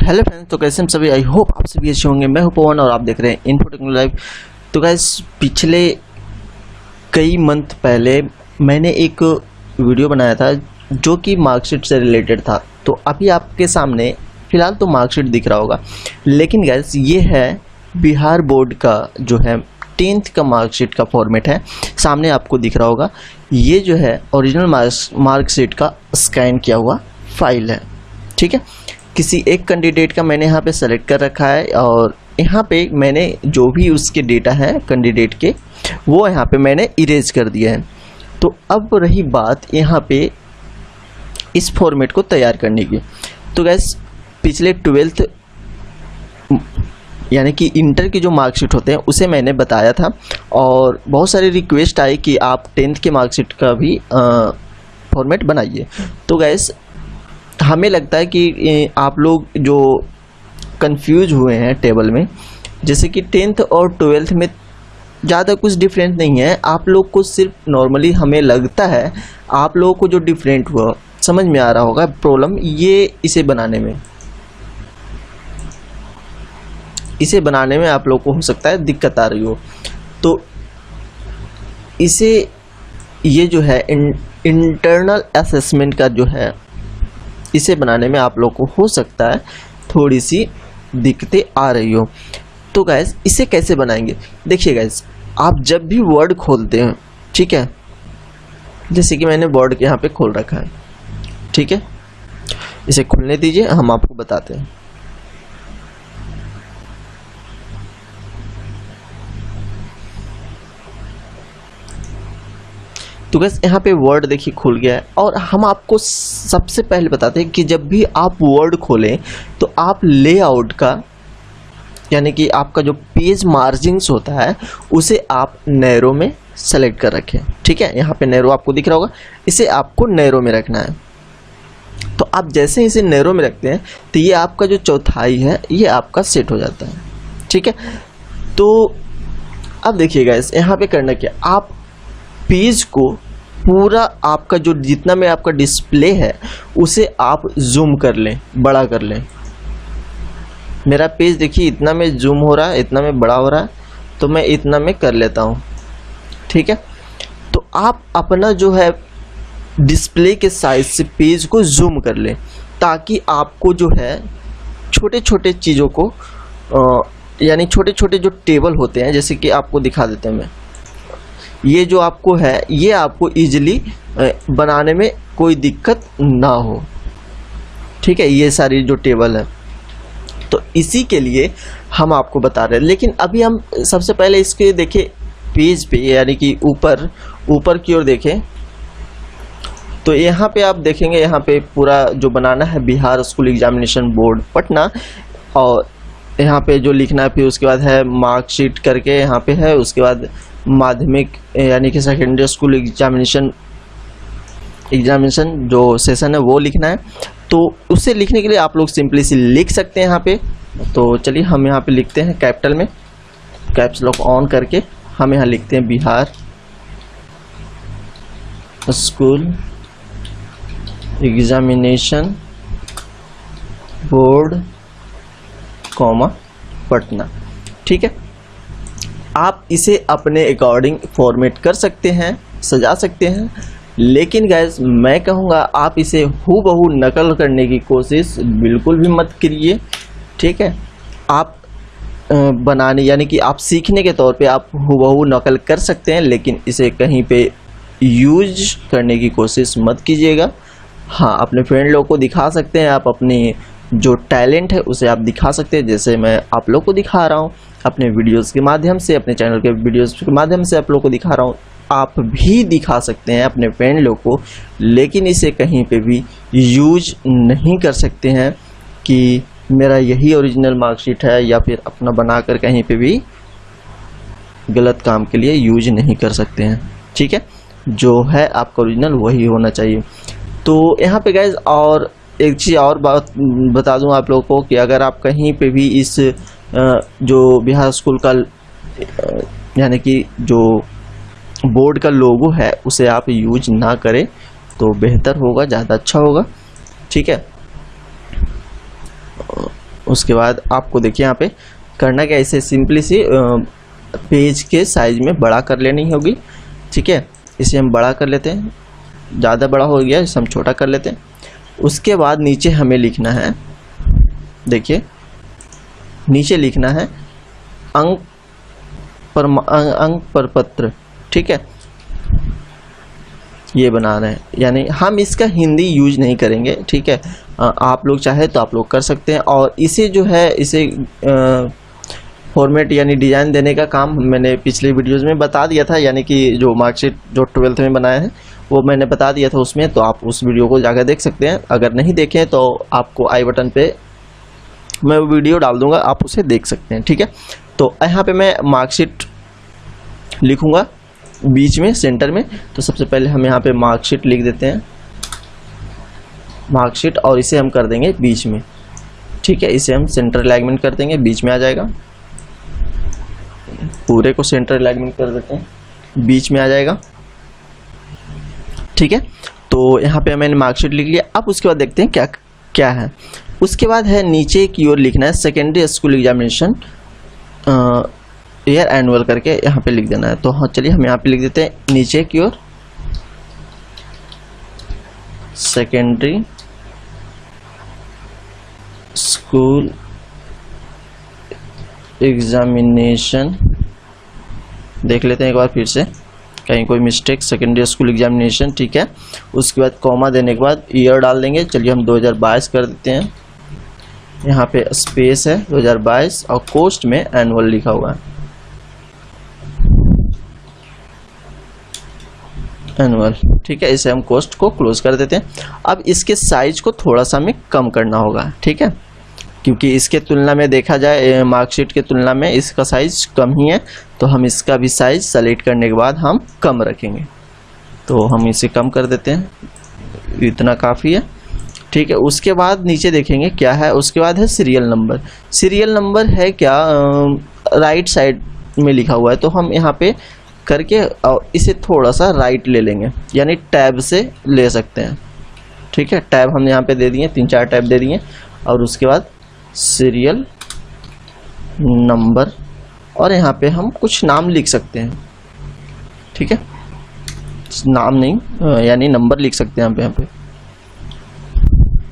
Hello friends, तो कैसे हम सभी। आई होप आप सभी अच्छे होंगे। मैं हूं पवन और आप देख रहे हैं इन्फो टेक्नोलॉजी लाइव। तो गाइस, पिछले कई मंथ पहले मैंने एक वीडियो बनाया था जो कि मार्कशीट से रिलेटेड था। तो अभी आपके सामने फ़िलहाल तो मार्कशीट दिख रहा होगा, लेकिन गाइस ये है बिहार बोर्ड का जो है 10th का मार्कशीट का फॉर्मेट है। सामने आपको दिख रहा होगा, ये जो है ओरिजिनल मार्कशीट का स्कैन किया हुआ फाइल है। ठीक है, किसी एक कैंडिडेट का मैंने यहाँ पे सेलेक्ट कर रखा है और यहाँ पे मैंने जो भी उसके डेटा है कैंडिडेट के, वो यहाँ पे मैंने इरेज कर दिया है। तो अब रही बात यहाँ पे इस फॉर्मेट को तैयार करने की। तो गैस, पिछले 12th यानी कि इंटर की जो मार्कशीट होते हैं उसे मैंने बताया था और बहुत सारी रिक्वेस्ट आई कि आप 10th के मार्कशीट का भी फॉर्मेट बनाइए। तो गैस, हमें लगता है कि आप लोग जो कंफ्यूज हुए हैं टेबल में, जैसे कि 10th और 12th में ज़्यादा कुछ डिफरेंट नहीं है। आप लोग को सिर्फ नॉर्मली हमें लगता है आप लोगों को जो डिफरेंट हुआ समझ में आ रहा होगा। प्रॉब्लम ये इसे बनाने में आप लोग को हो सकता है दिक्कत आ रही हो। तो इसे ये जो है इंटरनल असेसमेंट का जो है, इसे बनाने में आप लोग को हो सकता है थोड़ी सी दिक्कतें आ रही हो। तो गाइस, इसे कैसे बनाएंगे? देखिए गाइस, आप जब भी वर्ड खोलते हैं, ठीक है, जैसे कि मैंने वर्ड यहाँ पे खोल रखा है, ठीक है, इसे खुलने दीजिए, हम आपको बताते हैं। तो गैस, यहाँ पे वर्ड देखिए खुल गया है और हम आपको सबसे पहले बताते हैं कि जब भी आप वर्ड खोलें तो आप लेआउट का यानी कि आपका जो पेज मार्जिन्स होता है उसे आप नैरो में सेलेक्ट कर रखें। ठीक है, यहाँ पे नैरो आपको दिख रहा होगा, इसे आपको नैरो में रखना है। तो आप जैसे ही इसे नैरो में रखते हैं तो ये आपका जो चौथाई है ये आपका सेट हो जाता है। ठीक है, तो अब देखिएगा यहाँ पे करना क्या, आप पेज को पूरा आपका जो जितना में आपका डिस्प्ले है उसे आप जूम कर लें, बड़ा कर लें। मेरा पेज देखिए इतना में जूम हो रहा है, इतना में बड़ा हो रहा है, तो मैं इतना में कर लेता हूँ। ठीक है, तो आप अपना जो है डिस्प्ले के साइज से पेज को जूम कर लें ताकि आपको जो है छोटे छोटे चीज़ों को यानी छोटे छोटे जो टेबल होते हैं, जैसे कि आपको दिखा देते हैं मैं, ये जो आपको है ये आपको इजीली बनाने में कोई दिक्कत ना हो। ठीक है, ये सारी जो टेबल है, तो इसी के लिए हम आपको बता रहे हैं। लेकिन अभी हम सबसे पहले इसके देखें पेज पे, यानी कि ऊपर की ओर देखें तो यहाँ पे आप देखेंगे, यहाँ पे पूरा जो बनाना है Bihar school examination board Patna, और यहाँ पे जो लिखना है, फिर उसके बाद है मार्कशीट करके यहाँ पे है, उसके बाद माध्यमिक यानी कि सेकेंडरी स्कूल एग्जामिनेशन जो सेशन है वो लिखना है। तो उसे लिखने के लिए आप लोग सिंपली सी लिख सकते हैं यहाँ पे। तो चलिए हम यहाँ पे लिखते हैं कैपिटल में, कैप्स लॉक ऑन करके हम यहाँ लिखते हैं Bihar school examination board comma Patna. ठीक है, आप इसे अपने अकॉर्डिंग फॉर्मेट कर सकते हैं, सजा सकते हैं, लेकिन गाइस मैं कहूँगा आप इसे हूबहू नकल करने की कोशिश बिल्कुल भी मत करिए। ठीक है, आप बनाने यानी कि आप सीखने के तौर पे आप हूबहू नकल कर सकते हैं, लेकिन इसे कहीं पे यूज करने की कोशिश मत कीजिएगा। हाँ, अपने फ्रेंड लोगों को दिखा सकते हैं, आप अपनी जो टैलेंट है उसे आप दिखा सकते हैं, जैसे मैं आप लोग को दिखा रहा हूँ अपने वीडियोस के माध्यम से, अपने चैनल के वीडियोस के माध्यम से आप लोग को दिखा रहा हूँ। आप भी दिखा सकते हैं अपने फ्रेंड लोग को, लेकिन इसे कहीं पे भी यूज नहीं कर सकते हैं कि मेरा यही ओरिजिनल मार्कशीट है, या फिर अपना बनाकर कहीं पे भी गलत काम के लिए यूज नहीं कर सकते हैं। ठीक है, जो है आपका ओरिजिनल वही होना चाहिए। तो यहाँ पे गाइज और एक चीज़ और बात बता दूं आप लोगों को कि अगर आप कहीं पे भी इस जो बिहार स्कूल का यानी कि जो बोर्ड का लोगो है उसे आप यूज ना करें तो बेहतर होगा, ज़्यादा अच्छा होगा। ठीक है, उसके बाद आपको देखिए यहाँ पे करना क्या, इसे सिंपली सी पेज के साइज में बड़ा कर लेनी होगी। ठीक है, इसे हम बड़ा कर लेते हैं, ज़्यादा बड़ा हो गया इसे हम छोटा कर लेते हैं। उसके बाद नीचे हमें लिखना है, देखिए नीचे लिखना है अंक प्रपत्र। ठीक है, ये बनाना है, यानी हम इसका हिंदी यूज नहीं करेंगे। ठीक है, आप लोग चाहे तो आप लोग कर सकते हैं। और इसे जो है इसे फॉर्मेट यानी डिज़ाइन देने का काम मैंने पिछले वीडियोस में बता दिया था, यानी कि जो मार्कशीट जो 12th में बनाया है वो मैंने बता दिया था उसमें, तो आप उस वीडियो को जाकर देख सकते हैं। अगर नहीं देखें तो आपको आई बटन पे मैं वीडियो डाल दूंगा, आप उसे देख सकते हैं। ठीक है, तो यहाँ पे मैं मार्कशीट लिखूंगा बीच में सेंटर में। तो सबसे पहले हम यहाँ पे मार्कशीट लिख देते हैं, मार्कशीट, और इसे हम कर देंगे बीच में। ठीक है, इसे हम सेंटर अलाइनमेंट कर देंगे, बीच में आ जाएगा। पूरे को सेंटर अलाइनमेंट कर देते हैं, बीच में आ जाएगा। ठीक है, तो यहाँ पे मैंने मार्कशीट लिख लिया। अब उसके बाद देखते हैं क्या क्या है। उसके बाद है नीचे की ओर लिखना है secondary school examination year annual करके यहाँ पे लिख देना है। तो हाँ चलिए हम यहाँ पे लिख देते हैं नीचे की ओर सेकेंडरी स्कूल एग्जामिनेशन, देख लेते हैं एक बार फिर से कहीं कोई मिस्टेक, सेकेंडरी स्कूल एग्जामिनेशन। ठीक है, उसके बाद कॉमा देने के बाद ईयर डाल देंगे। चलिए हम 2022 कर देते हैं, यहाँ पे स्पेस है 2022 और कोस्ट में एनुअल लिखा हुआ है, एनुअल। ठीक है, इसे हम कोस्ट को क्लोज कर देते हैं। अब इसके साइज को थोड़ा सा हमें कम करना होगा। ठीक है, क्योंकि इसके तुलना में देखा जाए मार्कशीट के तुलना में इसका साइज कम ही है, तो हम इसका भी साइज सेलेक्ट करने के बाद हम कम रखेंगे। तो हम इसे कम कर देते हैं, इतना काफ़ी है। ठीक है, उसके बाद नीचे देखेंगे क्या है, उसके बाद है सीरियल नंबर। सीरियल नंबर है क्या, राइट साइड में लिखा हुआ है, तो हम यहाँ पे करके और इसे थोड़ा सा राइट ले लेंगे, यानी टैब से ले सकते हैं। ठीक है, टैब हम यहाँ पे दे दिए, 3-4 टैब दे दिए। और उसके बाद सीरियल नंबर, और यहाँ पे हम कुछ नाम लिख सकते हैं। ठीक है, नाम नहीं यानी नंबर लिख सकते हैं यहाँ पे।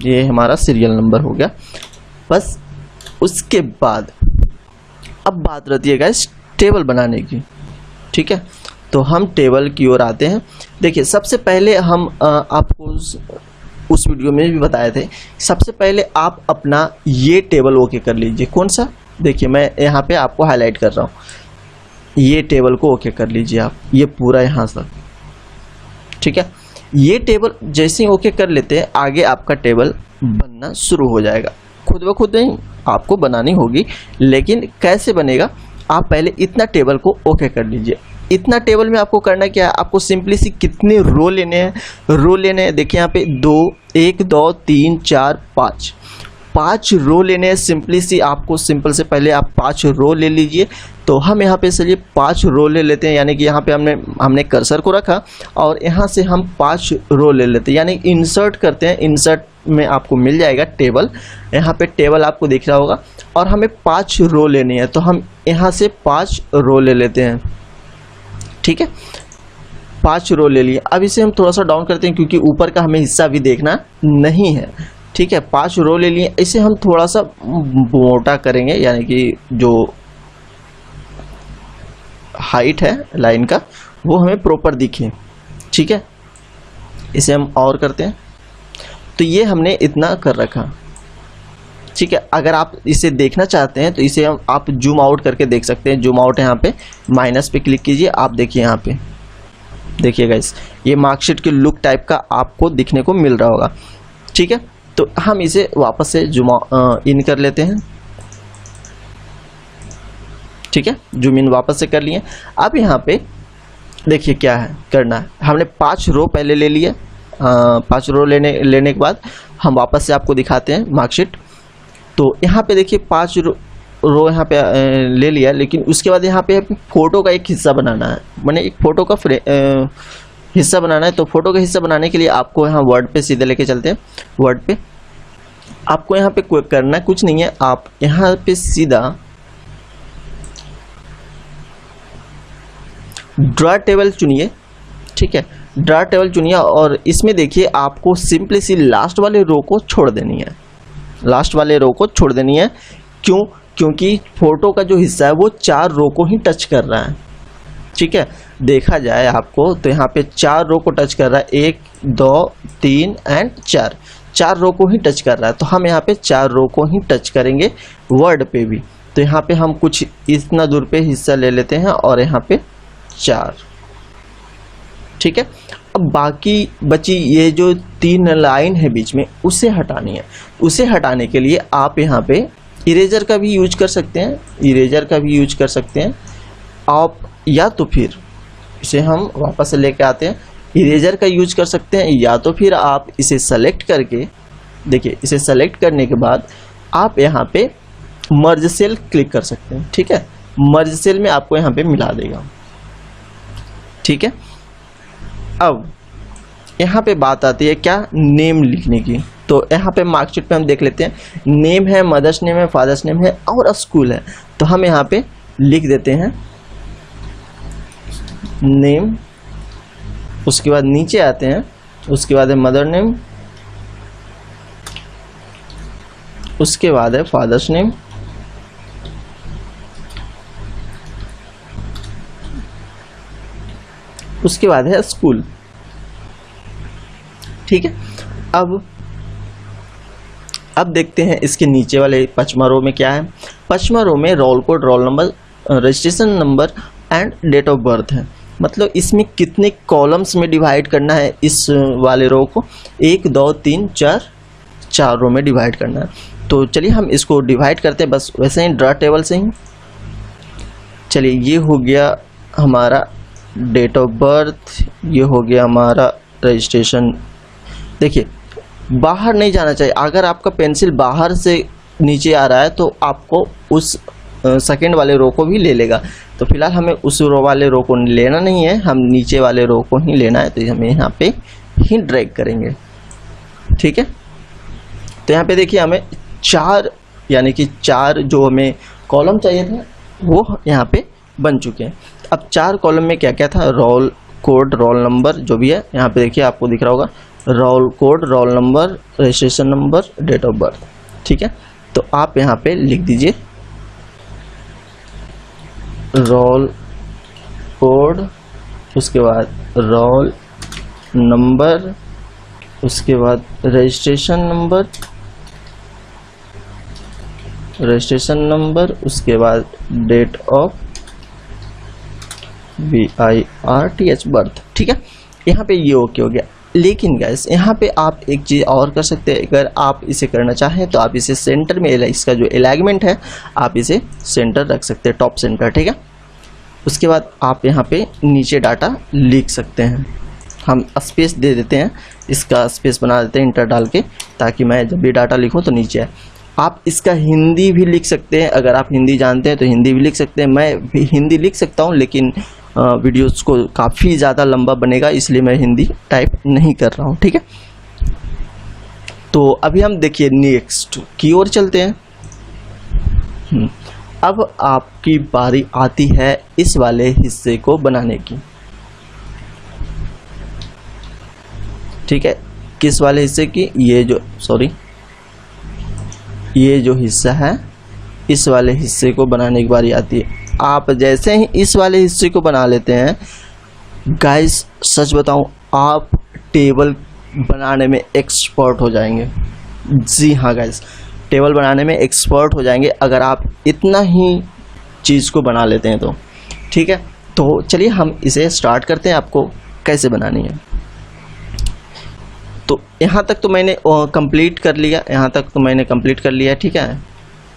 ये हमारा सीरियल नंबर हो गया बस। उसके बाद अब बात रहती है गाइस टेबल बनाने की। ठीक है, तो हम टेबल की ओर आते हैं। देखिए सबसे पहले हम आपको उस वीडियो में भी बताए थे, सबसे पहले आप अपना ये टेबल ओके कर लीजिए। कौन सा, देखिए मैं यहाँ पे आपको हाईलाइट कर रहा हूँ, ये टेबल को ओके कर लीजिए आप, ये पूरा यहाँ तक। ठीक है, ये टेबल जैसे ही ओके कर लेते हैं आगे आपका टेबल बनना शुरू हो जाएगा। खुद ब खुद नहीं आपको बनानी होगी, लेकिन कैसे बनेगा, आप पहले इतना टेबल को ओके कर लीजिए। इतना टेबल में आपको करना क्या है, आपको सिंपली सी कितने रो लेने हैं, रो लेने हैं। देखिए यहाँ पे 1 2 3 4 5 रो लेने हैं। सिंपली सी आपको सिंपल से पहले आप 5 रो ले लीजिए। तो हम यहाँ पे चलिए 5 रो ले लेते हैं, यानी कि यहाँ पे हमने कर्सर को रखा और यहाँ से हम 5 रो ले लेते हैं, यानी इंसर्ट करते हैं। इंसर्ट में आपको मिल जाएगा टेबल, यहाँ पे टेबल आपको दिख रहा होगा, और हमें 5 रो लेनी है। तो हम यहाँ से 5 रो ले लेते हैं। ठीक है, 5 रो ले लिए। अब इसे हम थोड़ा सा डाउन करते हैं, क्योंकि ऊपर का हमें हिस्सा भी देखना नहीं है। ठीक है, 5 रो ले लिए। इसे हम थोड़ा सा मोटा करेंगे, यानी कि जो हाइट है लाइन का वो हमें प्रॉपर दिखे। ठीक है, इसे हम और करते हैं। तो ये हमने इतना कर रखा। ठीक है, अगर आप इसे देखना चाहते हैं तो इसे आप जूम आउट करके देख सकते हैं। जूम आउट यहाँ पे माइनस पे क्लिक कीजिए, आप देखिए यहाँ पे देखिए गाइस, ये मार्कशीट के लुक टाइप का आपको दिखने को मिल रहा होगा। ठीक है, तो हम इसे वापस से जूम इन कर लेते हैं। ठीक है, जूम इन वापस से कर लिए। अब यहाँ पे देखिए क्या है करना है, हमने 5 रो पहले ले लिए। 5 रो लेने के बाद हम वापस से आपको दिखाते हैं मार्कशीट। तो यहाँ पे देखिए 5 रो यहाँ पे ले लिया, लेकिन उसके बाद यहाँ पे फोटो का एक हिस्सा बनाना है, मैंने एक फोटो का हिस्सा बनाना है। तो फोटो का हिस्सा बनाने के लिए आपको यहाँ वर्ड पे सीधे लेके चलते हैं। वर्ड पे आपको यहाँ पे करना कुछ नहीं है, आप यहाँ पे सीधा ड्रा टेबल चुनिए, ठीक है, ड्रा टेबल चुनिए और इसमें देखिए आपको सिंपली सी लास्ट वाले रो को छोड़ देनी है, लास्ट वाले रो को छोड़ देनी है। क्यों? क्योंकि फोटो का जो हिस्सा है वो 4 रो को ही टच कर रहा है, ठीक है। देखा जाए आपको तो यहाँ पे 4 रो को टच कर रहा है, 1 2 3 एंड 4 रो को ही टच कर रहा है। तो हम यहाँ पे 4 रो को ही टच करेंगे वर्ड पे भी। तो यहाँ पे हम कुछ इतना दूर पे हिस्सा ले लेते हैं और यहाँ पे 4, ठीक है। अब बाकी बची ये जो 3 लाइन है बीच में, उसे हटानी है। उसे हटाने के लिए आप यहाँ पे इरेजर का भी यूज कर सकते हैं, इरेजर का भी यूज कर सकते हैं आप, या तो फिर इसे हम वापस से लेके आते हैं, इरेजर का यूज कर सकते हैं, या तो फिर आप इसे सेलेक्ट करके देखिए, इसे सेलेक्ट करने के बाद आप यहाँ पे मर्ज सेल क्लिक कर सकते हैं, ठीक है। मर्ज सेल में आपको यहाँ पे मिला देगा, ठीक है। अब यहाँ पे बात आती है क्या, नेम लिखने की। तो यहाँ पे मार्कशीट पे हम देख लेते हैं, नेम है, मदर्स नेम है, फादर्स नेम है और स्कूल है। तो हम यहाँ पे लिख देते हैं नेम, उसके बाद नीचे आते हैं, उसके बाद है मदर नेम, उसके बाद है फादर्स नेम, उसके बाद है स्कूल, ठीक है। अब देखते हैं इसके नीचे वाले 5वां रो में क्या है। 5वां रो में roll code, roll number, registration number and date of birth है। मतलब इसमें कितने कॉलम्स में डिवाइड करना है इस वाले रो को, 1 2 3 4 रो में डिवाइड करना है। तो चलिए हम इसको डिवाइड करते हैं, बस वैसे ही ड्रा टेबल से ही। चलिए ये हो गया हमारा डेट ऑफ बर्थ, ये हो गया हमारा रजिस्ट्रेशन। देखिए बाहर नहीं जाना चाहिए, अगर आपका पेंसिल बाहर से नीचे आ रहा है तो आपको उस सेकंड वाले रो को भी ले लेगा। तो फिलहाल हमें उस रो वाले रो को लेना नहीं है, हम नीचे वाले रो को ही लेना है। तो हमें यहाँ पे ही ड्रैग करेंगे, ठीक है। तो यहाँ पे देखिए हमें 4 यानी कि 4 जो हमें कॉलम चाहिए थे वो यहाँ पे बन चुके हैं। अब 4 कॉलम में क्या क्या था, रोल कोड, रोल नंबर जो भी है, यहाँ पे देखिए आपको दिख रहा होगा, roll code, roll number, registration number, date of birth, ठीक है। तो आप यहाँ पे लिख दीजिए रोल कोड, उसके बाद रोल नंबर, उसके बाद रजिस्ट्रेशन नंबर, उसके बाद डेट ऑफ BIRTH बर्थ, ठीक है। यहाँ पे ये ओके हो गया। लेकिन गाइस यहाँ पे आप एक चीज़ और कर सकते हैं, अगर आप इसे करना चाहें तो आप इसे सेंटर में, इसका जो अलाइनमेंट है आप इसे सेंटर रख सकते हैं, टॉप सेंटर, ठीक है। उसके बाद आप यहाँ पे नीचे डाटा लिख सकते हैं। हम स्पेस दे देते हैं, इसका स्पेस बना देते हैं इंटर डाल के, ताकि मैं जब भी डाटा लिखूँ तो नीचे आए। आप इसका हिंदी भी लिख सकते हैं, अगर आप हिंदी जानते हैं तो हिंदी भी लिख सकते हैं। मैं भी हिंदी लिख सकता हूँ, लेकिन वीडियोस को काफ़ी ज़्यादा लंबा बनेगा, इसलिए मैं हिंदी टाइप नहीं कर रहा हूँ, ठीक है। तो अभी हम देखिए नेक्स्ट की ओर चलते हैं। अब आपकी बारी आती है इस वाले हिस्से को बनाने की, ठीक है। किस वाले हिस्से की, ये जो हिस्सा है, इस वाले हिस्से को बनाने की बारी आती है। आप जैसे ही इस वाले हिस्से को बना लेते हैं गाइस, सच बताऊं आप टेबल बनाने में एक्सपर्ट हो जाएंगे। जी हाँ गाइस, टेबल बनाने में एक्सपर्ट हो जाएंगे अगर आप इतना ही चीज़ को बना लेते हैं तो, ठीक है। तो चलिए हम इसे स्टार्ट करते हैं, आपको कैसे बनानी है। तो यहाँ तक तो मैंने कंप्लीट कर लिया, ठीक है।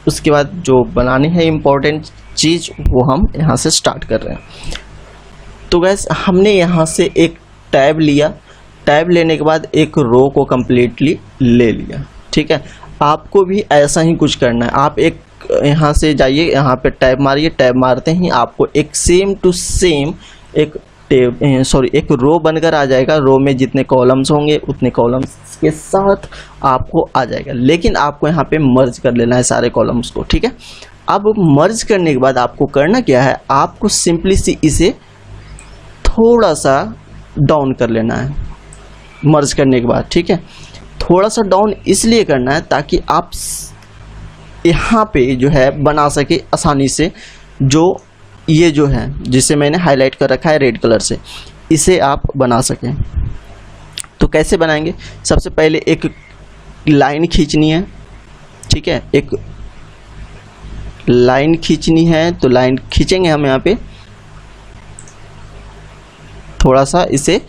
उसके बाद जो बनानी है इम्पोर्टेंट चीज़ वो हम यहाँ से स्टार्ट कर रहे हैं। तो गैस हमने यहाँ से एक टैब लिया, टैब लेने के बाद एक रो को कम्प्लीटली ले लिया, ठीक है। आपको भी ऐसा ही कुछ करना है। आप एक यहाँ से जाइए, यहाँ पे टैब मारिए, टैब मारते ही आपको एक सेम टू सेम एक एक रो बनकर आ जाएगा। रो में जितने कॉलम्स होंगे उतने कॉलम्स के साथ आपको आ जाएगा, लेकिन आपको यहाँ पे मर्ज कर लेना है सारे कॉलम्स को, ठीक है। अब मर्ज करने के बाद आपको करना क्या है, आपको सिंपली सी इसे थोड़ा सा डाउन कर लेना है मर्ज करने के बाद, ठीक है। थोड़ा सा डाउन इसलिए करना है ताकि आप यहाँ पे जो है बना सके आसानी से, जो ये जो है जिसे मैंने हाईलाइट कर रखा है रेड कलर से, इसे आप बना सकें। तो कैसे बनाएंगे, सबसे पहले एक लाइन खींचनी है, ठीक है। एक लाइन खींचनी है, तो लाइन खींचेंगे हम यहाँ पे, थोड़ा सा इसे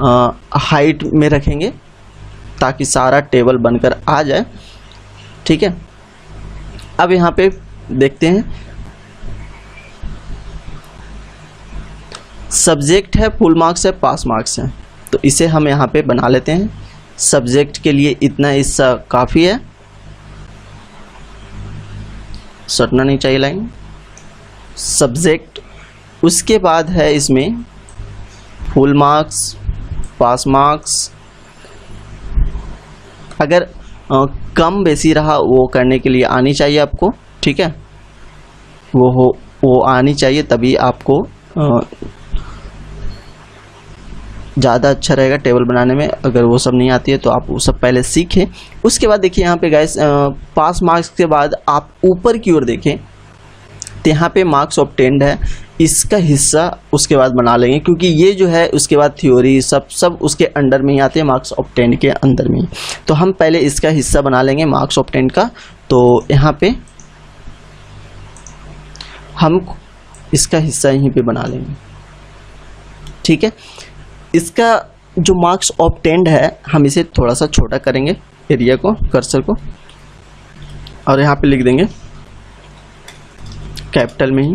हाइट में रखेंगे ताकि सारा टेबल बनकर आ जाए, ठीक है। अब यहाँ पे देखते हैं, सब्जेक्ट है, फुल मार्क्स है, पास मार्क्स है, तो इसे हम यहाँ पे बना लेते हैं। सब्जेक्ट के लिए इतना हिस्सा काफ़ी है, सटना नहीं चाहिए लाइन। सब्जेक्ट, उसके बाद है इसमें फुल मार्क्स, पास मार्क्स। अगर कम बेसी रहा वो करने के लिए आनी चाहिए आपको, ठीक है। वो आनी चाहिए, तभी आपको ज़्यादा अच्छा रहेगा टेबल बनाने में। अगर वो सब नहीं आती है तो आप वो सब पहले सीखें। उसके बाद देखिए यहाँ पे गाइस, पास मार्क्स के बाद आप ऊपर की ओर देखें तो यहाँ पे मार्क्स ऑब्टेन्ड है, इसका हिस्सा उसके बाद बना लेंगे, क्योंकि ये जो है उसके बाद थ्योरी सब उसके अंडर में ही आते हैं, मार्क्स ऑब्टेन्ड के अंदर में ही। तो हम पहले इसका हिस्सा बना लेंगे मार्क्स ऑब्टेन्ड का। तो यहाँ पे हम इसका हिस्सा यहीं पे बना लेंगे, ठीक है। इसका जो मार्क्स ऑब्टेन्ड है, हम इसे थोड़ा सा छोटा करेंगे, एरिया को, कर्सर को, और यहाँ पे लिख देंगे कैपिटल में ही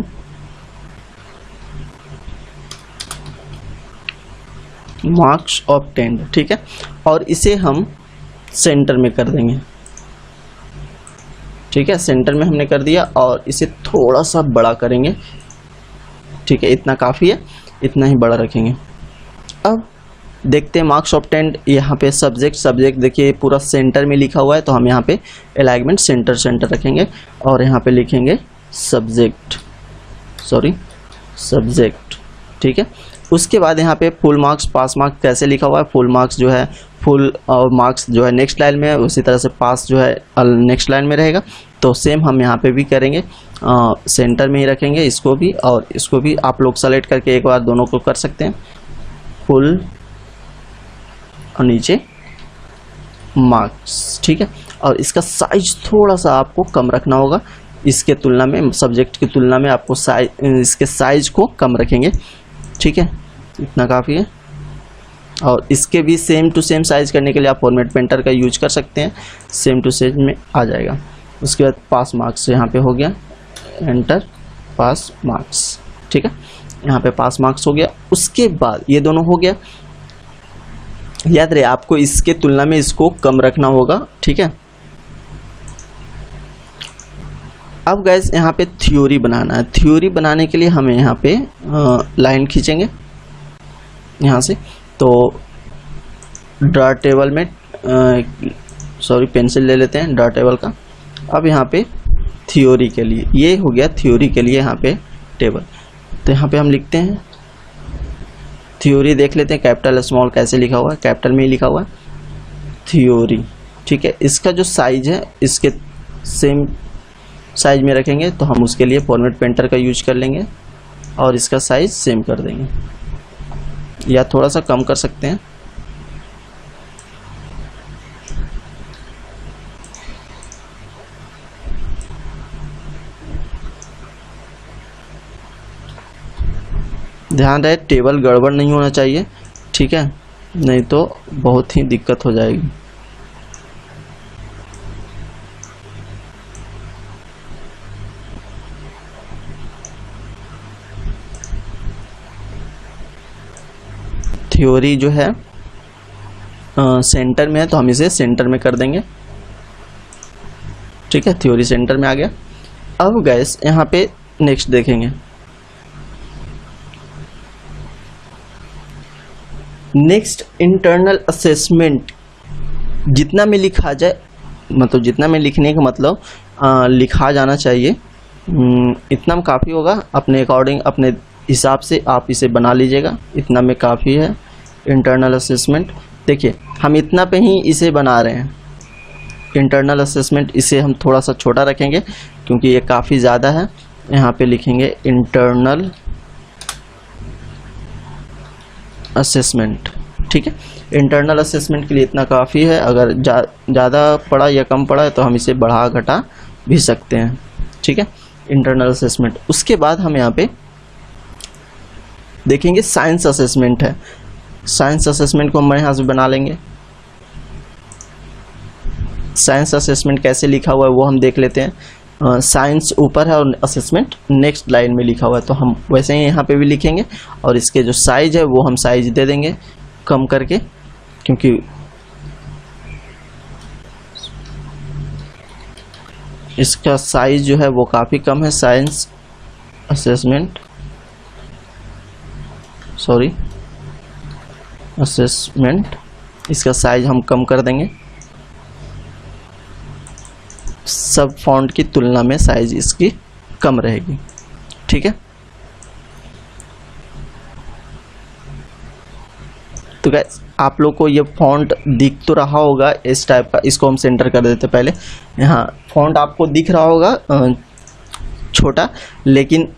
मार्क्स ऑब्टेन्ड, ठीक है। और इसे हम सेंटर में कर देंगे, ठीक है। सेंटर में हमने कर दिया और इसे थोड़ा सा बड़ा करेंगे, ठीक है। इतना काफ़ी है, इतना ही बड़ा रखेंगे। अब देखते हैं मार्क्स ऑब्टेन्ड। यहाँ पे सब्जेक्ट देखिए पूरा सेंटर में लिखा हुआ है, तो हम यहाँ पे अलाइनमेंट सेंटर रखेंगे और यहाँ पे लिखेंगे सब्जेक्ट, ठीक है। उसके बाद यहाँ पे फुल मार्क्स, पास मार्क्स कैसे लिखा हुआ है, फुल मार्क्स जो है फुल और मार्क्स जो है नेक्स्ट लाइन में है, उसी तरह से पास जो है नेक्स्ट लाइन में रहेगा। तो सेम हम यहाँ पे भी करेंगे, सेंटर में ही रखेंगे इसको भी, और इसको भी आप लोग सेलेक्ट करके एक बार दोनों को कर सकते हैं, फुल और नीचे मार्क्स, ठीक है। और इसका साइज थोड़ा सा आपको कम रखना होगा, इसके तुलना में, सब्जेक्ट की तुलना में आपको इसके साइज को कम रखेंगे, ठीक है। इतना काफ़ी है। और इसके भी सेम टू सेम साइज करने के लिए आप फॉर्मेट पेंटर का यूज कर सकते हैं, सेम टू सेम में आ जाएगा। उसके बाद पास मार्क्स यहाँ पे हो गया, एंटर पास मार्क्स, ठीक है। यहाँ पे पास मार्क्स हो गया। उसके बाद ये दोनों हो गया, याद रहे आपको इसके तुलना में इसको कम रखना होगा, ठीक है। अब गाइस यहाँ पे थ्योरी बनाना है। थ्योरी बनाने के लिए हमें यहाँ पे लाइन खींचेंगे यहाँ से, तो ड्रा टेबल में पेंसिल ले लेते हैं ड्रा टेबल का। अब यहाँ पे थ्योरी के लिए, ये हो गया थ्योरी के लिए यहाँ पे टेबल। तो यहाँ पे हम लिखते हैं थ्योरी, देख लेते हैं कैपिटल स्मॉल कैसे लिखा हुआ है, कैपिटल में ही लिखा हुआ है थ्योरी, ठीक है। इसका जो साइज है इसके सेम साइज में रखेंगे, तो हम उसके लिए फॉर्मेट पेंटर का यूज कर लेंगे और इसका साइज सेम कर देंगे, या थोड़ा सा कम कर सकते हैं। ध्यान रहे टेबल गड़बड़ नहीं होना चाहिए, ठीक है, नहीं तो बहुत ही दिक्कत हो जाएगी। थ्योरी जो है सेंटर में है, तो हम इसे सेंटर में कर देंगे, ठीक है। थ्योरी सेंटर में आ गया। अब गैस यहाँ पे नेक्स्ट देखेंगे, नेक्स्ट इंटरनल असेसमेंट, जितना में लिखा जाए, मतलब जितना में लिखने का मतलब लिखा जाना चाहिए, इतना में काफ़ी होगा। अपने अकॉर्डिंग अपने हिसाब से आप इसे बना लीजिएगा, इतना में काफ़ी है इंटरनल असेसमेंट। देखिए हम इतना पे ही इसे बना रहे हैं इंटरनल असेसमेंट, इसे हम थोड़ा सा छोटा रखेंगे क्योंकि ये काफ़ी ज़्यादा है। यहाँ पे लिखेंगे इंटरनल असेसमेंट, ठीक है। इंटरनल असेसमेंट के लिए इतना काफ़ी है। अगर ज़्यादा पड़ा या कम पड़ा है तो हम इसे बढ़ा घटा भी सकते हैं, ठीक है। इंटरनल असेसमेंट, उसके बाद हम यहाँ पे देखेंगे साइंस असेसमेंट है। साइंस असेसमेंट को हम यहाँ से बना लेंगे। साइंस असेसमेंट कैसे लिखा हुआ है वो हम देख लेते हैं। साइंस ऊपर है और असेसमेंट नेक्स्ट लाइन में लिखा हुआ है, तो हम वैसे ही यहाँ पे भी लिखेंगे। और इसके जो साइज है वो हम साइज दे देंगे कम करके, क्योंकि इसका साइज जो है वो काफ़ी कम है। साइंस असेसमेंट, सॉरी असेसमेंट, इसका साइज हम कम कर देंगे। सब फॉन्ट की तुलना में साइज इसकी कम रहेगी, ठीक है। तो गाइस आप लोग को ये फॉन्ट दिख तो रहा होगा इस टाइप का, इसको हम सेंटर कर देते पहले। यहाँ फॉन्ट आपको दिख रहा होगा छोटा, लेकिन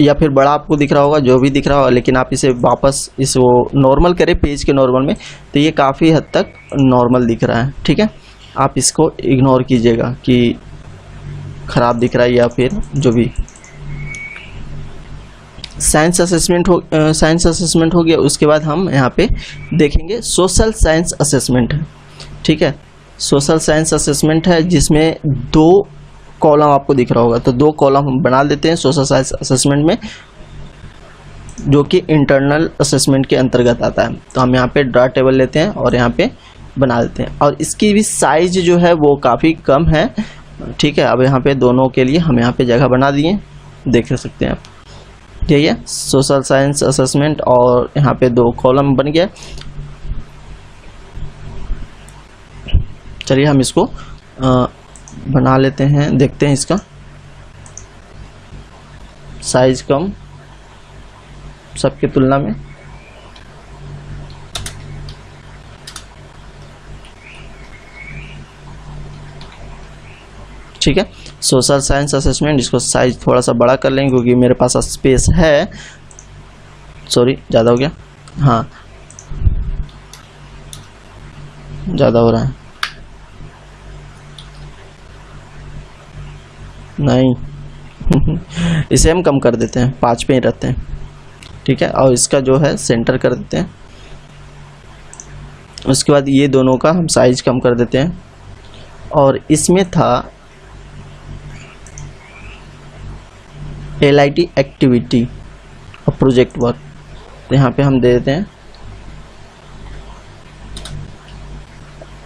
या फिर बड़ा आपको दिख रहा होगा, जो भी दिख रहा होगा, लेकिन आप इसे वापस इसको नॉर्मल करें पेज के नॉर्मल में, तो ये काफ़ी हद तक नॉर्मल दिख रहा है, ठीक है। आप इसको इग्नोर कीजिएगा कि ख़राब दिख रहा है या फिर जो भी। साइंस असेसमेंट हो गया। उसके बाद हम यहाँ पे देखेंगे सोशल साइंस असेसमेंट है, ठीक है। सोशल साइंस असेसमेंट है जिसमें 2 कॉलम आपको दिख रहा होगा, तो 2 कॉलम हम बना देते हैं सोशल साइंस असेसमेंट में, जो कि इंटरनल असेसमेंट के अंतर्गत आता है। तो हम यहाँ पे ड्रा टेबल लेते हैं और यहाँ पे बना देते हैं। और इसकी भी साइज जो है वो काफ़ी कम है, ठीक है। अब यहाँ पे दोनों के लिए हम यहाँ पे जगह बना दिए, देख सकते हैं आप, ठीक है। सोशल साइंस असेसमेंट और यहाँ पे 2 कॉलम बन गया। चलिए हम इसको बना लेते हैं, देखते हैं इसका साइज कम सबके तुलना में। ठीक है, सोशल साइंस असेसमेंट, इसको साइज थोड़ा सा बड़ा कर लेंगे क्योंकि मेरे पास स्पेस है। सॉरी ज़्यादा हो गया, हाँ ज़्यादा हो रहा है, नहीं इसे हम कम कर देते हैं, 5 पे ही रहते हैं, ठीक है। और इसका जो है सेंटर कर देते हैं। उसके बाद ये दोनों का हम साइज कम कर देते हैं। और इसमें था LIT एक्टिविटी और प्रोजेक्ट वर्क, तो यहाँ पे हम दे देते हैं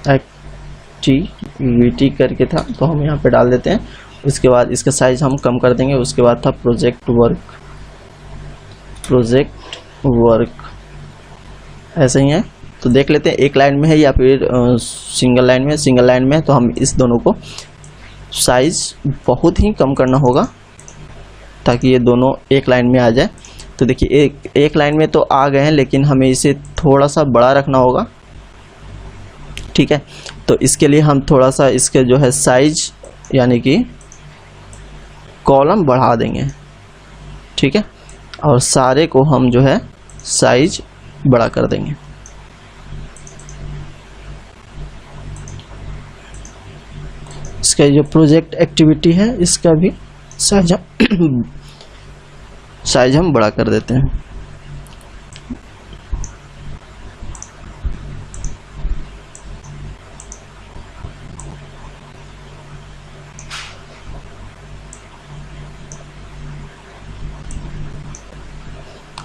एक्टिविटी करके था, तो हम यहाँ पे डाल देते हैं। उसके बाद इसका साइज हम कम कर देंगे। उसके बाद था प्रोजेक्ट वर्क, ऐसे ही है। तो देख लेते हैं एक लाइन में है या फिर सिंगल लाइन में। सिंगल लाइन में है तो हम इस दोनों को साइज बहुत ही कम करना होगा ताकि ये दोनों एक लाइन में आ जाए। तो देखिए एक लाइन में तो आ गए हैं, लेकिन हमें इसे थोड़ा सा बड़ा रखना होगा, ठीक है। तो इसके लिए हम थोड़ा सा इसके जो है साइज यानी कि कॉलम बढ़ा देंगे, ठीक है। और सारे को हम जो है साइज बड़ा कर देंगे। इसका जो प्रोजेक्ट एक्टिविटी है इसका भी साइज हम बड़ा कर देते हैं।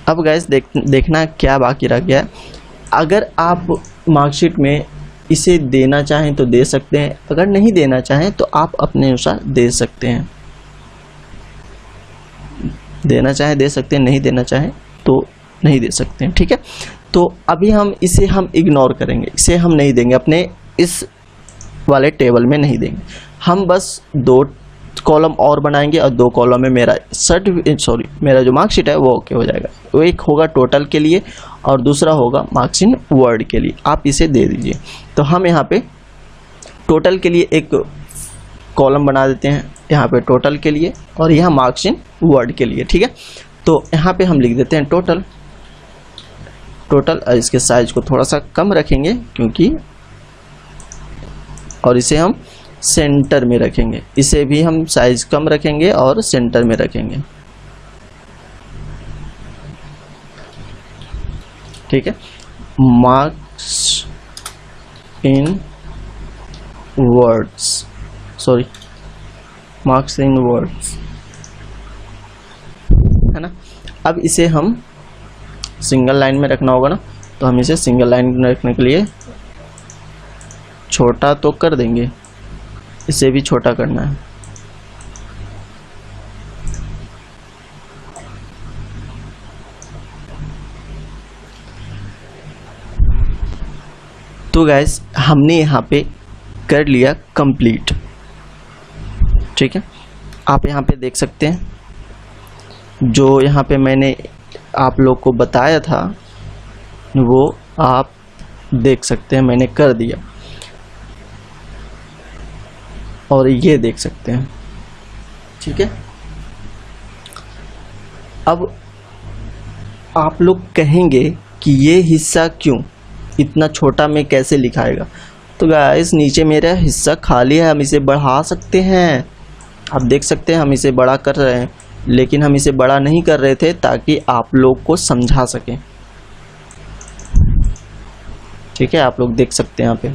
अब गाइस देखना क्या बाकी रह गया है। अगर आप मार्कशीट में इसे देना चाहें तो दे सकते हैं, अगर नहीं देना चाहें तो आप अपने अनुसार दे सकते हैं। देना चाहें दे सकते हैं, नहीं देना चाहें तो नहीं दे सकते हैं, ठीक है। तो अभी हम इसे इग्नोर करेंगे, इसे हम नहीं देंगे, अपने इस वाले टेबल में नहीं देंगे। हम बस 2 कॉलम और बनाएंगे और 2 कॉलम में मेरा मेरा जो मार्कशीट है वो ओके हो जाएगा। वो एक होगा टोटल के लिए और दूसरा होगा मार्क्स इन वर्ड के लिए। आप इसे दे दीजिए। तो हम यहाँ पे टोटल के लिए एक कॉलम बना देते हैं, यहाँ पे टोटल के लिए और यहाँ मार्क्स इन वर्ड के लिए, ठीक है। तो यहाँ पे हम लिख देते हैं टोटल। और इसके साइज को थोड़ा सा कम रखेंगे क्योंकि, और इसे हम सेंटर में रखेंगे, इसे भी हम साइज कम रखेंगे और सेंटर में रखेंगे, ठीक है। Marks in words, marks in words, है ना। अब इसे हम सिंगल लाइन में रखना होगा ना, तो हम इसे सिंगल लाइन में रखने के लिए छोटा तो कर देंगे, इसे भी छोटा करना है। तो गाइस हमने यहाँ पे कर लिया कंप्लीट, ठीक है। आप यहाँ पे देख सकते हैं, जो यहाँ पे मैंने आप लोग को बताया था वो आप देख सकते हैं, मैंने कर दिया और ये देख सकते हैं, ठीक है। अब आप लोग कहेंगे कि ये हिस्सा क्यों इतना छोटा में कैसे लिखाएगा। तो गाइस नीचे मेरा हिस्सा खाली है, हम इसे बढ़ा सकते हैं। आप देख सकते हैं हम इसे बड़ा कर रहे हैं, लेकिन हम इसे बड़ा नहीं कर रहे थे ताकि आप लोग को समझा सकें, ठीक है। आप लोग देख सकते हैं यहाँ पे,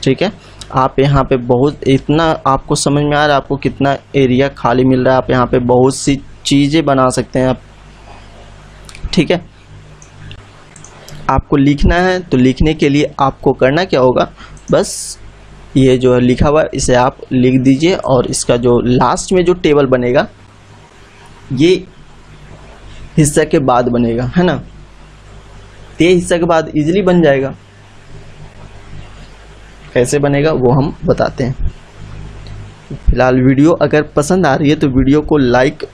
ठीक है। आप यहाँ पे बहुत इतना आपको समझ में आ रहा है, आपको कितना एरिया खाली मिल रहा है। आप यहाँ पे बहुत सी चीज़ें बना सकते हैं आप, ठीक है। आपको लिखना है तो लिखने के लिए आपको करना क्या होगा, बस ये जो है लिखा हुआ है इसे आप लिख दीजिए और इसका जो लास्ट में जो टेबल बनेगा ये हिस्सा के बाद बनेगा, है ना। ये हिस्सा के बाद इजीली बन जाएगा। कैसे बनेगा वो हम बताते हैं। फिलहाल वीडियो अगर पसंद आ रही है तो वीडियो को लाइक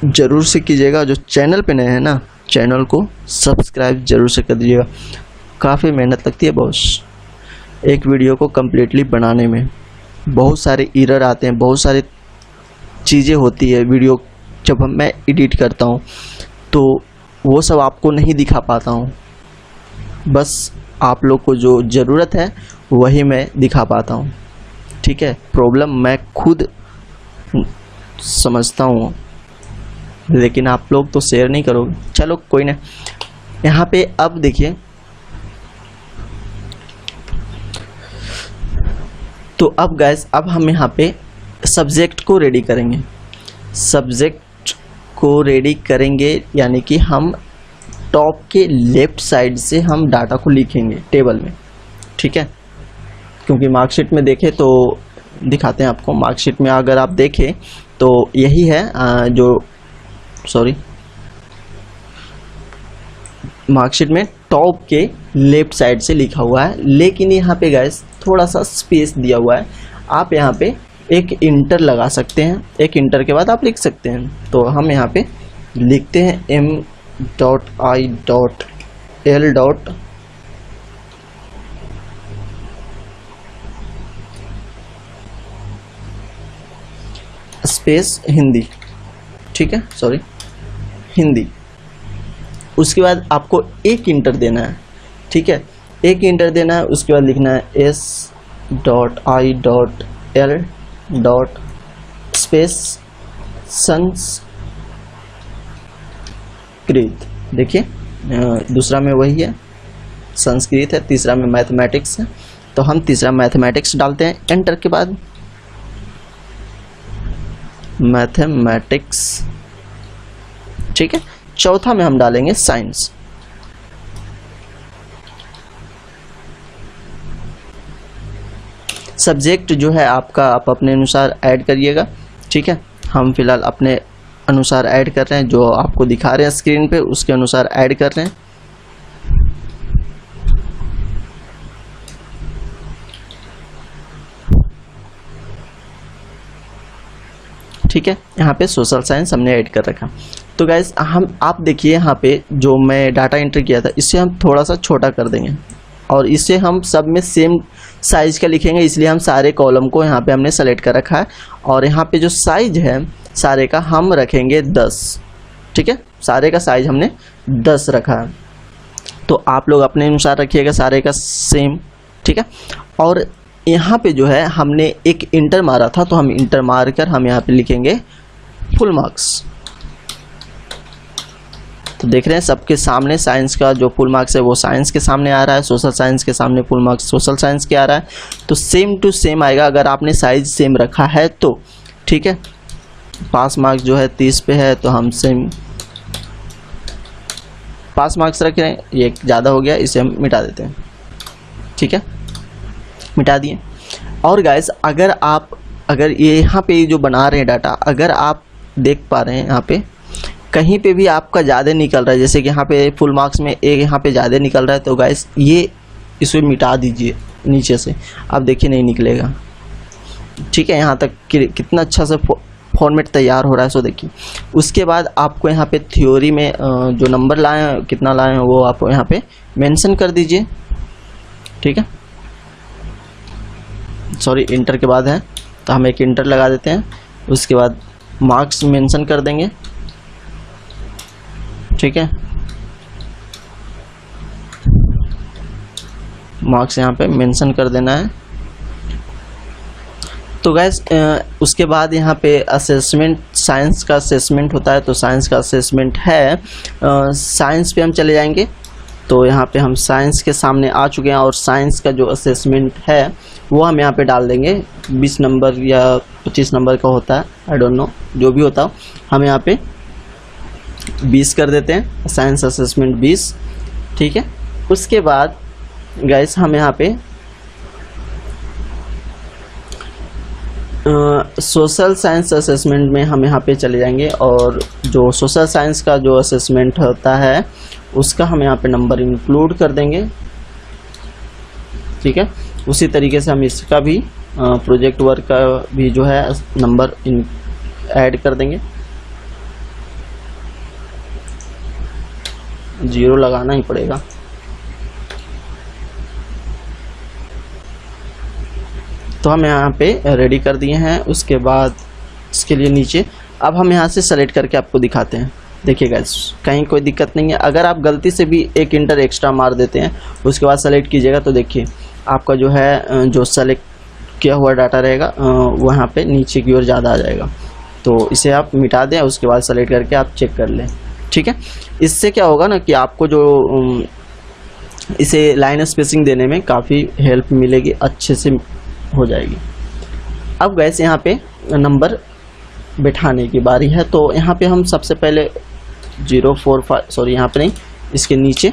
ज़रूर से कीजिएगा। जो चैनल पे नए हैं ना, चैनल को सब्सक्राइब ज़रूर से कर दीजिएगा। काफ़ी मेहनत लगती है बॉस एक वीडियो को कम्प्लीटली बनाने में। बहुत सारे एरर आते हैं, बहुत सारी चीज़ें होती है वीडियो जब मैं एडिट करता हूँ, तो वो सब आपको नहीं दिखा पाता हूँ। बस आप लोग को जो ज़रूरत है वही मैं दिखा पाता हूँ, ठीक है। प्रॉब्लम मैं खुद समझता हूँ, लेकिन आप लोग तो शेयर नहीं करोगे। चलो कोई ना। यहाँ पे अब देखिए, तो अब गाइस अब हम यहाँ पे सब्जेक्ट को रेडी करेंगे। सब्जेक्ट को रेडी करेंगे यानी कि हम टॉप के लेफ्ट साइड से हम डाटा को लिखेंगे टेबल में, ठीक है। क्योंकि मार्कशीट में देखें तो दिखाते हैं आपको। मार्कशीट में अगर आप देखें तो यही है मार्कशीट में टॉप के लेफ्ट साइड से लिखा हुआ है, लेकिन यहाँ पे गाइस थोड़ा सा स्पेस दिया हुआ है। आप यहाँ पे एक इंटर लगा सकते हैं, एक इंटर के बाद आप लिख सकते हैं। तो हम यहाँ पे लिखते हैं m.i.l. स्पेस हिंदी, ठीक है, हिंदी। उसके बाद आपको एक इंटर देना है, ठीक है, एक इंटर देना है। उसके बाद लिखना है s.i.l. स्पेस संस्कृत। देखिए दूसरा में वही है, संस्कृत है, तीसरा में मैथमेटिक्स है। तो हम तीसरा मैथमेटिक्स डालते हैं एंटर के बाद, मैथमेटिक्स, ठीक है। चौथा में हम डालेंगे साइंस। सब्जेक्ट जो है आपका आप अपने अनुसार ऐड करिएगा, ठीक है। हम फिलहाल अपने अनुसार ऐड कर रहे हैं, जो आपको दिखा रहे हैं स्क्रीन पे उसके अनुसार ऐड कर रहे हैं। ठीक है, यहाँ पे सोशल साइंस हमने ऐड कर रखा। तो गाइस आप देखिए यहाँ पे जो मैं डाटा एंट्री किया था इसे हम थोड़ा सा छोटा कर देंगे और इसे हम सब में सेम साइज का लिखेंगे, इसलिए हम सारे कॉलम को यहाँ पे हमने सेलेक्ट कर रखा है और यहाँ पे जो साइज है सारे का हम रखेंगे 10। ठीक है, सारे का साइज हमने 10 रखा है, तो आप लोग अपने अनुसार रखिएगा सारे का सेम। ठीक है, और यहाँ पे जो है हमने एक इंटर मारा था, तो हम इंटर मार कर हम यहाँ पे लिखेंगे फुल मार्क्स। तो देख रहे हैं सबके सामने साइंस का जो फुल मार्क्स है वो साइंस के सामने आ रहा है, सोशल साइंस के सामने फुल मार्क्स सोशल साइंस के आ रहा है। तो सेम टू सेम आएगा अगर आपने साइज सेम रखा है तो। ठीक है, पास मार्क्स जो है 30 पे है तो हम सेम पास मार्क्स रख रहे हैं, ये ज़्यादा हो गया इसे हम मिटा देते हैं। ठीक है, मिटा दिए। और गाइस अगर ये यहाँ पे जो बना रहे हैं डाटा, अगर आप देख पा रहे हैं यहाँ पे कहीं पे भी आपका ज़्यादा निकल रहा है, जैसे कि यहाँ पे फुल मार्क्स में एक यहाँ पे ज़्यादा निकल रहा है, तो गाइस ये इसे मिटा दीजिए नीचे से, आप देखिए नहीं निकलेगा। ठीक है, यहाँ तक कितना अच्छा सा फॉर्मेट तैयार हो रहा है, सो देखिए। उसके बाद आपको यहाँ पे थ्योरी में जो नंबर लाए हैं कितना लाए हैं वो आप यहाँ पे मेंशन कर दीजिए। ठीक है, सॉरी इंटर के बाद है तो हम एक इंटर लगा देते हैं, उसके बाद मार्क्स मेंशन कर देंगे। ठीक है, मार्क्स यहाँ पे मेंशन कर देना है। तो गैस उसके बाद यहाँ पे असेसमेंट, साइंस का असेसमेंट होता है, तो साइंस का असेसमेंट है, साइंस पे हम चले जाएंगे। तो यहाँ पे हम साइंस के सामने आ चुके हैं और साइंस का जो असेसमेंट है वो हम यहाँ पे डाल देंगे। 20 नंबर या 25 नंबर का होता है, आई डोंट नो, जो भी होता हो, हम यहाँ पे 20 कर देते हैं, साइंस असेसमेंट 20। ठीक है, उसके बाद गाइस हम यहाँ पे सोशल साइंस असेसमेंट में हम यहाँ पे चले जाएंगे और जो सोशल साइंस का जो असेसमेंट होता है उसका हम यहाँ पे नंबर इंक्लूड कर देंगे। ठीक है, उसी तरीके से हम इसका भी प्रोजेक्ट वर्क का भी जो है नंबर ऐड कर देंगे। 0 लगाना ही पड़ेगा। तो हम यहाँ पे रेडी कर दिए हैं। उसके बाद इसके लिए नीचे अब हम यहाँ से सेलेक्ट करके आपको दिखाते हैं। देखिए गाइस, कहीं कोई दिक्कत नहीं है। अगर आप गलती से भी एक इंटर एक्स्ट्रा मार देते हैं उसके बाद सेलेक्ट कीजिएगा तो देखिए आपका जो है जो सेलेक्ट किया हुआ डाटा रहेगा वहाँ पे नीचे की ओर ज़्यादा आ जाएगा। तो इसे आप मिटा दें, उसके बाद सेलेक्ट करके आप चेक कर लें। ठीक है, इससे क्या होगा ना कि आपको जो इसे लाइन स्पेसिंग देने में काफ़ी हेल्प मिलेगी, अच्छे से हो जाएगी। अब गैस यहाँ पे नंबर बैठाने की बारी है। तो यहाँ पे हम सबसे पहले 045, सॉरी यहाँ पे नहीं, इसके नीचे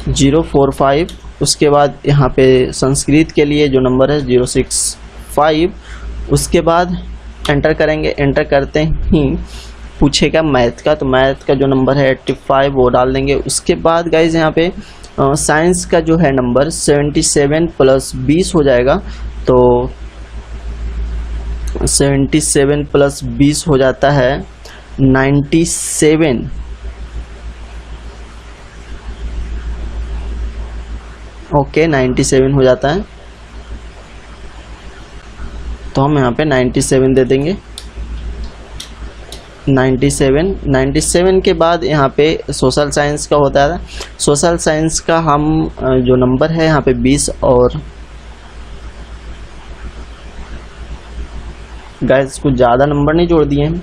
045, उसके बाद यहाँ पे संस्कृत के लिए जो नंबर है 065, उसके बाद एंटर करेंगे। एंटर करते ही पूछेगा मैथ का, तो मैथ का जो नंबर है 85 वो डाल देंगे। उसके बाद गाइज यहाँ पे साइंस का जो है नंबर 77 प्लस 20 हो जाएगा। तो 77 प्लस 20 हो जाता है 97। ओके, 97 हो जाता है। तो हम यहाँ पे 97 दे देंगे। 97 के बाद यहाँ पे सोशल साइंस का होता है। सोशल साइंस का हम जो नंबर है यहाँ पे 20, और गाइस कुछ ज़्यादा नंबर नहीं जोड़ दिए हैं,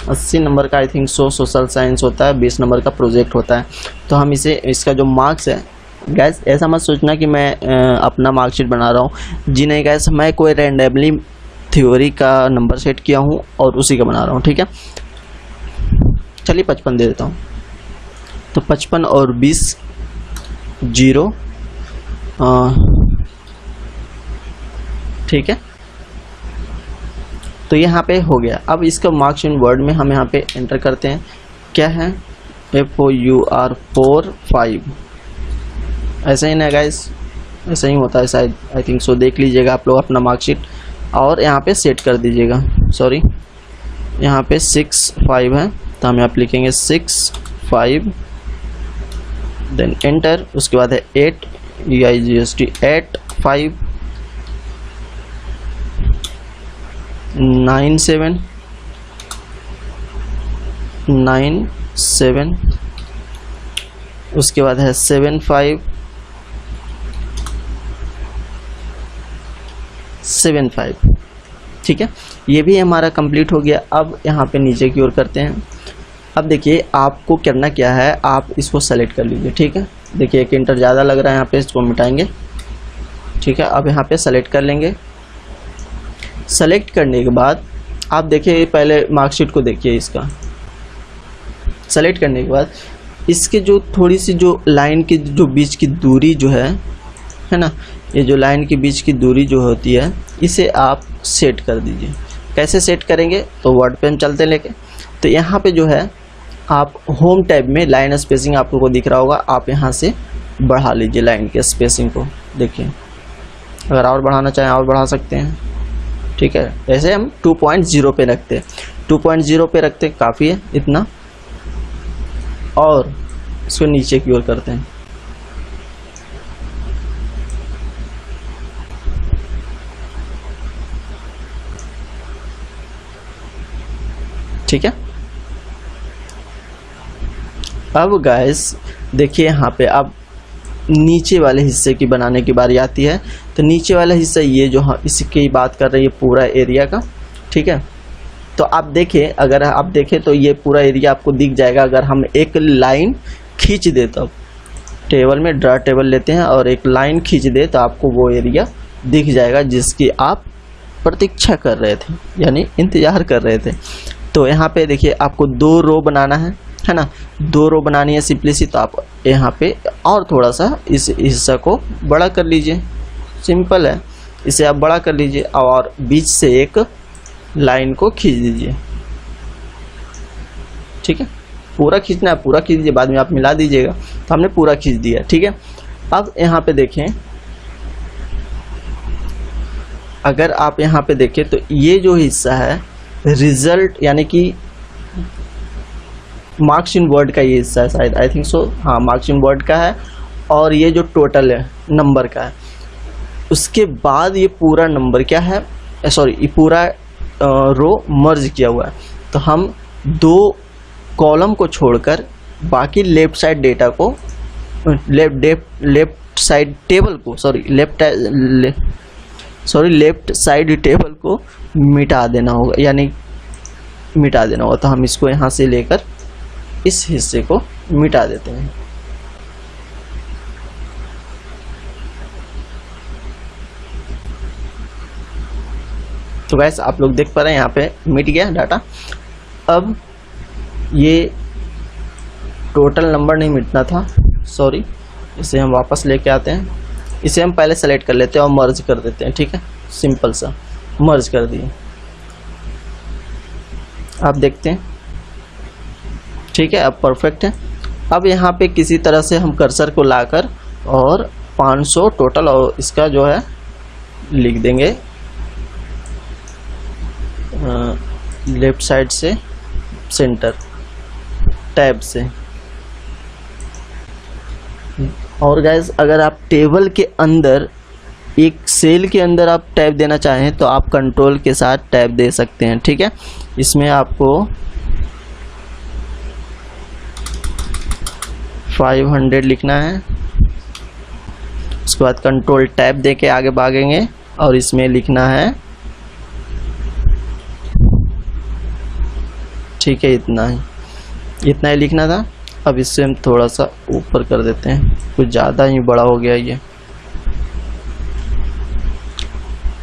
80 नंबर का आई थिंक सोशल साइंस होता है, 20 नंबर का प्रोजेक्ट होता है। तो हम इसका जो मार्क्स है, गैस ऐसा मत सोचना कि मैं अपना मार्कशीट बना रहा हूँ जी, नहीं गैस, मैं कोई रैंडमली थ्योरी का नंबर सेट किया हूँ और उसी का बना रहा हूँ। ठीक है, चलिए 55 दे देता हूँ। तो 55 और 20 0, ठीक है। तो यहाँ पे हो गया। अब इसका मार्क्स इन वर्ड में हम यहाँ पे एंटर करते हैं, क्या है FOUR 5, ऐसा ही ना गाइस, ऐसा ही होता है शायद, आई थिंक सो। देख लीजिएगा आप लोग अपना मार्कशीट और यहाँ पे सेट कर दीजिएगा। सॉरी, यहाँ पे 6 5 है तो हम यहाँ पे लिखेंगे 6 5, देन एंटर। उसके बाद है 8 EIGST 8 5 9 7 9 7, उसके बाद है 7 5 7 5। ठीक है, ये भी हमारा कंप्लीट हो गया। अब यहाँ पे नीचे की ओर करते हैं। अब देखिए आपको करना क्या है, आप इसको सेलेक्ट कर लीजिए। ठीक है, देखिए एक इंटर ज़्यादा लग रहा है, यहाँ पे इसको मिटाएंगे। ठीक है, अब यहाँ पे सेलेक्ट कर लेंगे। सेलेक्ट करने के बाद आप देखिए पहले मार्कशीट को देखिए इसका। सेलेक्ट करने के बाद इसके जो थोड़ी सी जो लाइन की जो बीच की दूरी जो है ना, ये जो लाइन के बीच की दूरी जो होती है इसे आप सेट कर दीजिए। कैसे सेट करेंगे, तो वर्ड पे हम चलते लेके। तो यहाँ पे जो है आप होम टैब में लाइन स्पेसिंग आप लोगों को दिख रहा होगा, आप यहाँ से बढ़ा लीजिए लाइन के स्पेसिंग को। देखिए अगर और बढ़ाना चाहें और बढ़ा सकते हैं। ठीक है, वैसे हम 2.0 पे रखते हैं, 2.0 पे रखते काफ़ी है इतना। और इसको नीचे की ओर करते हैं। ठीक है, अब गाइस देखिए यहाँ पे अब नीचे वाले हिस्से की बनाने की बारी आती है। तो नीचे वाला हिस्सा ये जो इसकी बात कर रही है पूरा एरिया का। ठीक है, तो आप देखें, अगर आप देखें तो ये पूरा एरिया आपको दिख जाएगा। अगर हम एक लाइन खींच दे तब टेबल में ड्रा टेबल लेते हैं और एक लाइन खींच दे तो आपको वो एरिया दिख जाएगा जिसकी आप प्रतीक्षा कर रहे थे, यानी इंतज़ार कर रहे थे। तो यहाँ पे देखिए आपको 2 रो बनाना है ना, 2 रो बनानी है सिंपली सी। तो आप यहाँ पे और थोड़ा सा इस हिस्सा को बड़ा कर लीजिए, सिंपल है, इसे आप बड़ा कर लीजिए और बीच से एक लाइन को खींच दीजिए। ठीक है, पूरा खींचना है, पूरा खींच दीजिए, बाद में आप मिला दीजिएगा। तो हमने पूरा खींच दिया। ठीक है, अब यहाँ पे देखें, अगर आप यहाँ पे देखें तो ये जो हिस्सा है रिजल्ट यानी कि मार्क्स इन वर्ड का ये हिस्सा है शायद, आई थिंक सो, हाँ मार्क्स इन वर्ड का है। और ये जो टोटल है नंबर का है, उसके बाद ये पूरा नंबर क्या है, सॉरी ये पूरा रो मर्ज किया हुआ है। तो हम 2 कॉलम को छोड़कर बाकी लेफ्ट साइड डेटा को लेफ्ट साइड टेबल को लेफ्ट साइड टेबल को मिटा देना होगा, यानी मिटा देना होगा। तो हम इसको यहाँ से लेकर इस हिस्से को मिटा देते हैं। तो गाइस आप लोग देख पा रहे हैं यहाँ पे मिट गया डाटा। अब ये टोटल नंबर नहीं मिटना था, सॉरी, इसे हम वापस लेके आते हैं। इसे हम पहले सेलेक्ट कर लेते हैं और मर्ज कर देते हैं। ठीक है, सिंपल सा मर्ज कर दिए, आप देखते हैं। ठीक है, अब परफेक्ट है। अब यहाँ पे किसी तरह से हम कर्सर को लाकर और 500 टोटल और इसका जो है लिख देंगे लेफ्ट साइड से सेंटर टैब से। और गाइस अगर आप टेबल के अंदर एक सेल के अंदर आप टैब देना चाहें तो आप कंट्रोल के साथ टैब दे सकते हैं। ठीक है, इसमें आपको 500 लिखना है, उसके बाद कंट्रोल टैब दे के आगे भागेंगे और इसमें लिखना है, ठीक है, इतना ही लिखना था। अब इससे हम थोड़ा सा ऊपर कर देते हैं, कुछ ज़्यादा ही बड़ा हो गया ये।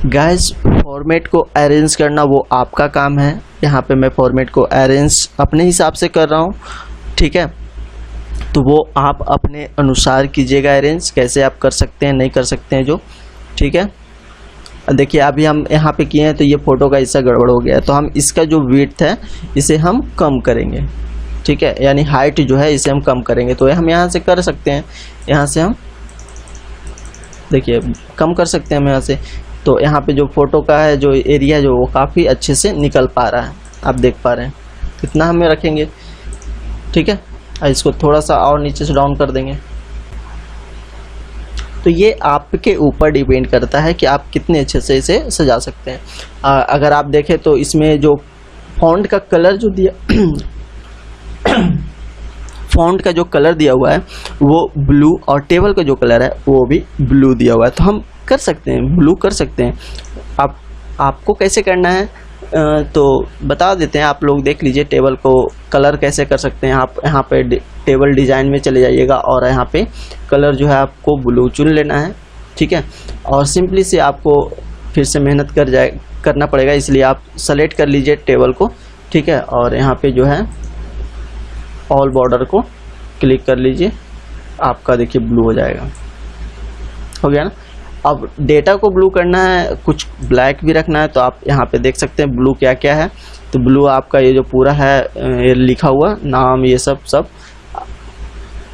गाइस फॉर्मेट को अरेंज करना वो आपका काम है। यहाँ पे मैं फॉर्मेट को अरेंज अपने हिसाब से कर रहा हूँ। ठीक है, तो वो आप अपने अनुसार कीजिएगा अरेंज, कैसे आप कर सकते हैं नहीं कर सकते हैं जो। ठीक है, देखिए अभी हम यहाँ पे किए हैं तो ये फ़ोटो का हिस्सा गड़बड़ हो गया है, तो हम इसका जो विड्थ है इसे हम कम करेंगे, ठीक है, यानी हाइट जो है इसे हम कम करेंगे। तो हम यहाँ से कर सकते हैं, यहाँ से हम देखिए कम कर सकते हैं हम यहाँ से। तो यहाँ पे जो फ़ोटो का है जो एरिया जो वो काफ़ी अच्छे से निकल पा रहा है, आप देख पा रहे हैं। इतना हमें रखेंगे, ठीक है, और इसको थोड़ा सा और नीचे से डाउन कर देंगे। तो ये आपके ऊपर डिपेंड करता है कि आप कितने अच्छे से इसे सजा सकते हैं। अगर आप देखें तो इसमें जो फॉन्ट का कलर जो दिया फॉन्ट का जो कलर दिया हुआ है वो ब्लू, और टेबल का जो कलर है वो भी ब्लू दिया हुआ है। तो हम कर सकते हैं, ब्लू कर सकते हैं। आपको कैसे करना है तो बता देते हैं, आप लोग देख लीजिए टेबल को कलर कैसे कर सकते हैं। आप यहाँ पे टेबल डिज़ाइन में चले जाइएगा और यहाँ पे कलर जो है आपको ब्लू चुन लेना है, ठीक है। और सिंपली से आपको फिर से मेहनत करना पड़ेगा, इसलिए आप सेलेक्ट कर लीजिए टेबल को, ठीक है। और यहाँ पे जो है ऑल बॉर्डर को क्लिक कर लीजिए, आपका देखिए ब्लू हो जाएगा, हो गया ना। अब डेटा को ब्लू करना है, कुछ ब्लैक भी रखना है, तो आप यहाँ पे देख सकते हैं ब्लू क्या क्या है। तो ब्लू आपका ये जो पूरा है ये लिखा हुआ नाम, ये सब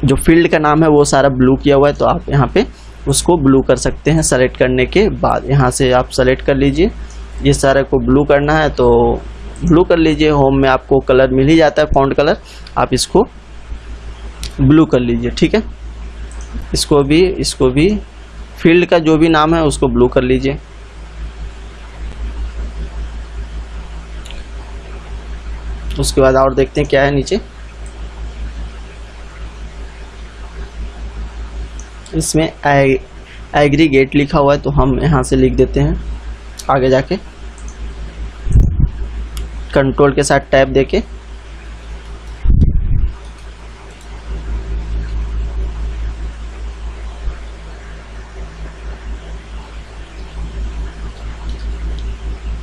जो फील्ड का नाम है वो सारा ब्लू किया हुआ है। तो आप यहाँ पे उसको ब्लू कर सकते हैं। सेलेक्ट करने के बाद यहाँ से आप सेलेक्ट कर लीजिए, ये सारे को ब्लू करना है तो ब्लू कर लीजिए। होम में आपको कलर मिल ही जाता है फॉन्ट कलर, आप इसको ब्लू कर लीजिए, ठीक है। इसको भी फील्ड का जो भी नाम है उसको ब्लू कर लीजिए। उसके बाद और देखते हैं क्या है नीचे। इसमें एग्रीगेट लिखा हुआ है, तो हम यहाँ से लिख देते हैं आगे जाके, कंट्रोल के साथ टैब देके।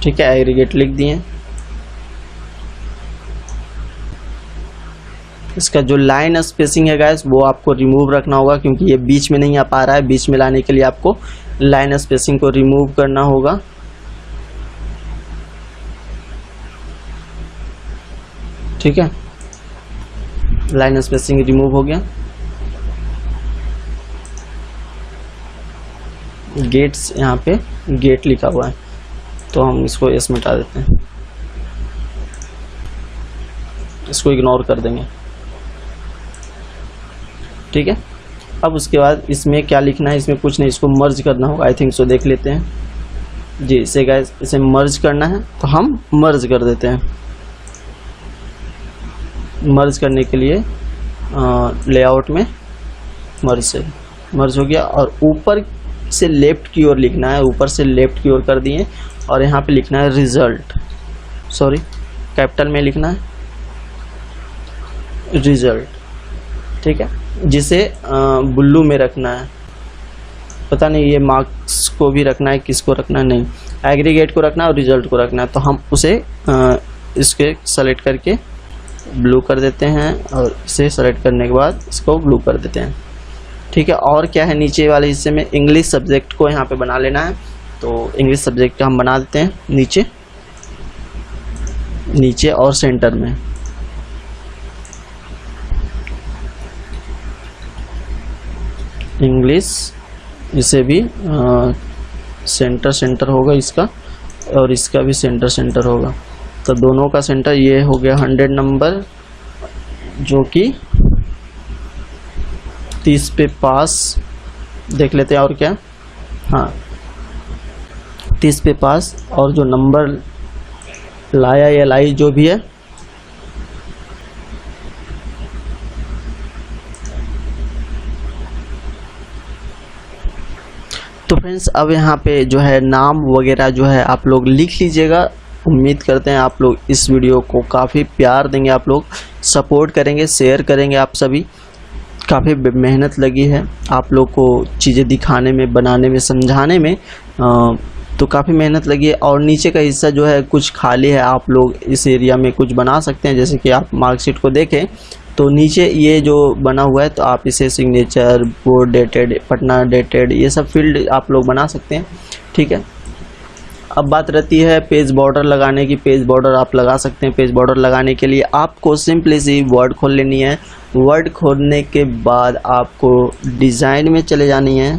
ठीक है, एग्रीगेट लिख दिए। इसका जो लाइन स्पेसिंग है गाइस वो आपको रिमूव रखना होगा, क्योंकि ये बीच में नहीं आ पा रहा है। बीच में लाने के लिए आपको लाइन स्पेसिंग को रिमूव करना होगा। ठीक है, लाइन स्पेसिंग रिमूव हो गया। गेट्स, यहाँ पे गेट लिखा हुआ है तो हम इसको एस मिटा देते हैं, इसको इग्नोर कर देंगे, ठीक है। अब उसके बाद इसमें क्या लिखना है, इसमें कुछ नहीं, इसको मर्ज करना होगा। आई थिंक सो, देख लेते हैं जी। इसे गाइस इसे मर्ज करना है तो हम मर्ज कर देते हैं। मर्ज करने के लिए लेआउट में मर्ज हो गया। और ऊपर से लेफ्ट की ओर लिखना है, ऊपर से लेफ्ट की ओर कर दिए। और यहाँ पे लिखना है रिजल्ट, सॉरी कैपिटल में लिखना है रिजल्ट, ठीक है। जिसे ब्लू में रखना है, पता नहीं ये मार्क्स को भी रखना है, किसको रखना है, नहीं, एग्रीगेट को रखना है और रिजल्ट को रखना है। तो हम उसे इसके सेलेक्ट करके ब्लू कर देते हैं और इसे सेलेक्ट करने के बाद इसको ब्लू कर देते हैं, ठीक है। और क्या है, नीचे वाले हिस्से में इंग्लिश सब्जेक्ट को यहाँ पे बना लेना है। तो इंग्लिश सब्जेक्ट हम बना देते हैं नीचे और सेंटर में। इंग्लिश, इसे भी सेंटर होगा इसका, और इसका भी सेंटर होगा। तो दोनों का सेंटर ये हो गया 100 नंबर, जो कि 30 पे पास। देख लेते हैं और क्या, हाँ 30 पे पास। और जो नंबर लाया या लाई जो भी है, तो फ्रेंड्स अब यहाँ पे जो है नाम वगैरह जो है आप लोग लिख लीजिएगा। उम्मीद करते हैं आप लोग इस वीडियो को काफ़ी प्यार देंगे, आप लोग सपोर्ट करेंगे, शेयर करेंगे। आप सभी काफ़ी मेहनत लगी है आप लोग को चीज़ें दिखाने में, बनाने में, समझाने में, तो काफ़ी मेहनत लगी है। और नीचे का हिस्सा जो है कुछ खाली है, आप लोग इस एरिया में कुछ बना सकते हैं। जैसे कि आप मार्कशीट को देखें तो नीचे ये जो बना हुआ है, तो आप इसे signature, board dated, Patna dated, ये सब फील्ड आप लोग बना सकते हैं, ठीक है। अब बात रहती है पेज बॉर्डर लगाने की। पेज बॉर्डर आप लगा सकते हैं। पेज बॉर्डर लगाने के लिए आपको सिंपली सी वर्ड खोल लेनी है। वर्ड खोलने के बाद आपको डिज़ाइन में चले जानी है।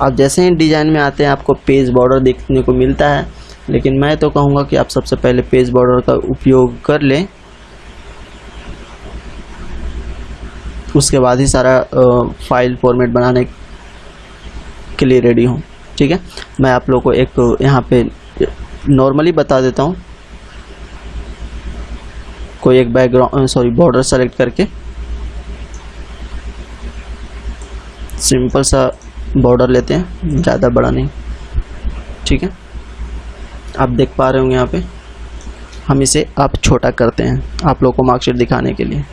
आप जैसे ही डिज़ाइन में आते हैं आपको पेज बॉर्डर देखने को मिलता है, लेकिन मैं तो कहूँगा कि आप सबसे पहले पेज बॉर्डर का उपयोग कर लें, उसके बाद ही सारा फाइल फॉर्मेट बनाने के लिए रेडी हूँ। ठीक है, मैं आप लोगों को एक यहाँ पे नॉर्मली बता देता हूँ। कोई एक बैकग्राउंड बॉर्डर सेलेक्ट करके सिंपल सा बॉर्डर लेते हैं, ज़्यादा बड़ा नहीं। ठीक है, आप देख पा रहे होंगे यहाँ पे। हम इसे आप छोटा करते हैं आप लोगों को मार्कशीट दिखाने के लिए।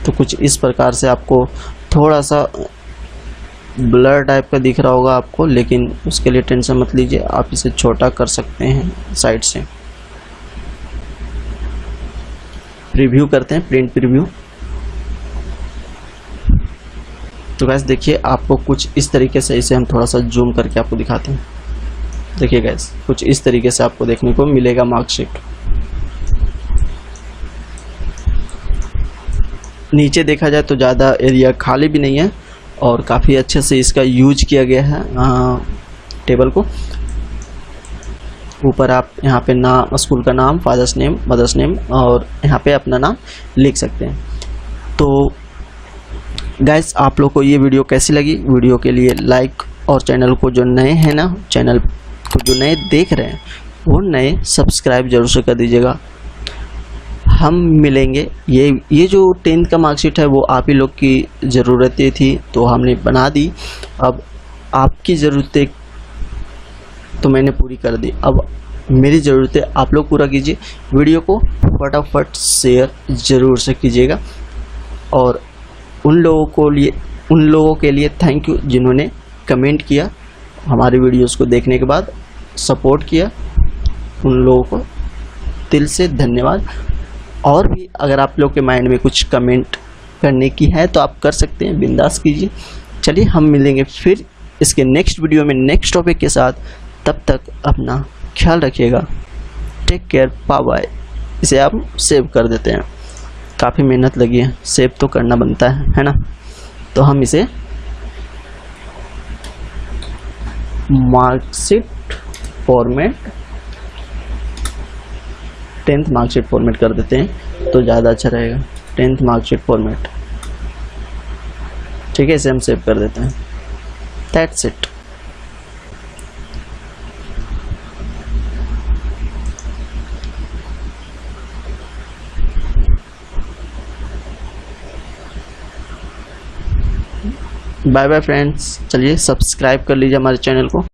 तो कुछ इस प्रकार से आपको थोड़ा सा ब्लर टाइप का दिख रहा होगा आपको, लेकिन उसके लिए टेंशन मत लीजिए, आप इसे छोटा कर सकते हैं साइड से। प्रीव्यू करते हैं, प्रिंट प्रीव्यू। तो गाइस देखिए आपको कुछ इस तरीके से, इसे हम थोड़ा सा जूम करके आपको दिखाते हैं। देखिए गाइस कुछ इस तरीके से आपको देखने को मिलेगा मार्कशीट। नीचे देखा जाए तो ज़्यादा एरिया खाली भी नहीं है और काफ़ी अच्छे से इसका यूज किया गया है टेबल को। ऊपर आप यहाँ पे नाम, स्कूल का नाम, फादर्स नेम, मदर्स नेम और यहाँ पे अपना नाम लिख सकते हैं। तो गाइस आप लोग को ये वीडियो कैसी लगी? वीडियो के लिए लाइक, और चैनल को जो नए हैं ना, चैनल को जो नए देख रहे हैं वो नए सब्सक्राइब जरूर से कर दीजिएगा। हम मिलेंगे। ये जो 10th का मार्कशीट है वो आप ही लोग की ज़रूरतें थी तो हमने बना दी। अब आपकी ज़रूरतें तो मैंने पूरी कर दी, अब मेरी ज़रूरतें आप लोग पूरा कीजिए। वीडियो को फटाफट शेयर ज़रूर से कीजिएगा और उन लोगों के लिए थैंक यू जिन्होंने कमेंट किया, हमारी वीडियोस को देखने के बाद सपोर्ट किया। उन लोगों को दिल से धन्यवाद। और भी अगर आप लोग के माइंड में कुछ कमेंट करने की है तो आप कर सकते हैं, बिंदास कीजिए। चलिए हम मिलेंगे फिर इसके नेक्स्ट वीडियो में नेक्स्ट टॉपिक के साथ। तब तक अपना ख्याल रखिएगा। Take care, bye bye. इसे आप सेव कर देते हैं, काफ़ी मेहनत लगी है, सेव तो करना बनता है ना। तो हम इसे marksheet format, 10th marksheet format कर देते हैं तो ज़्यादा अच्छा रहेगा। 10th मार्कशीट फॉर्मेट, ठीक है, इसे हम सेव कर देते हैं। That's it. Bye bye friends. चलिए सब्सक्राइब कर लीजिए हमारे चैनल को।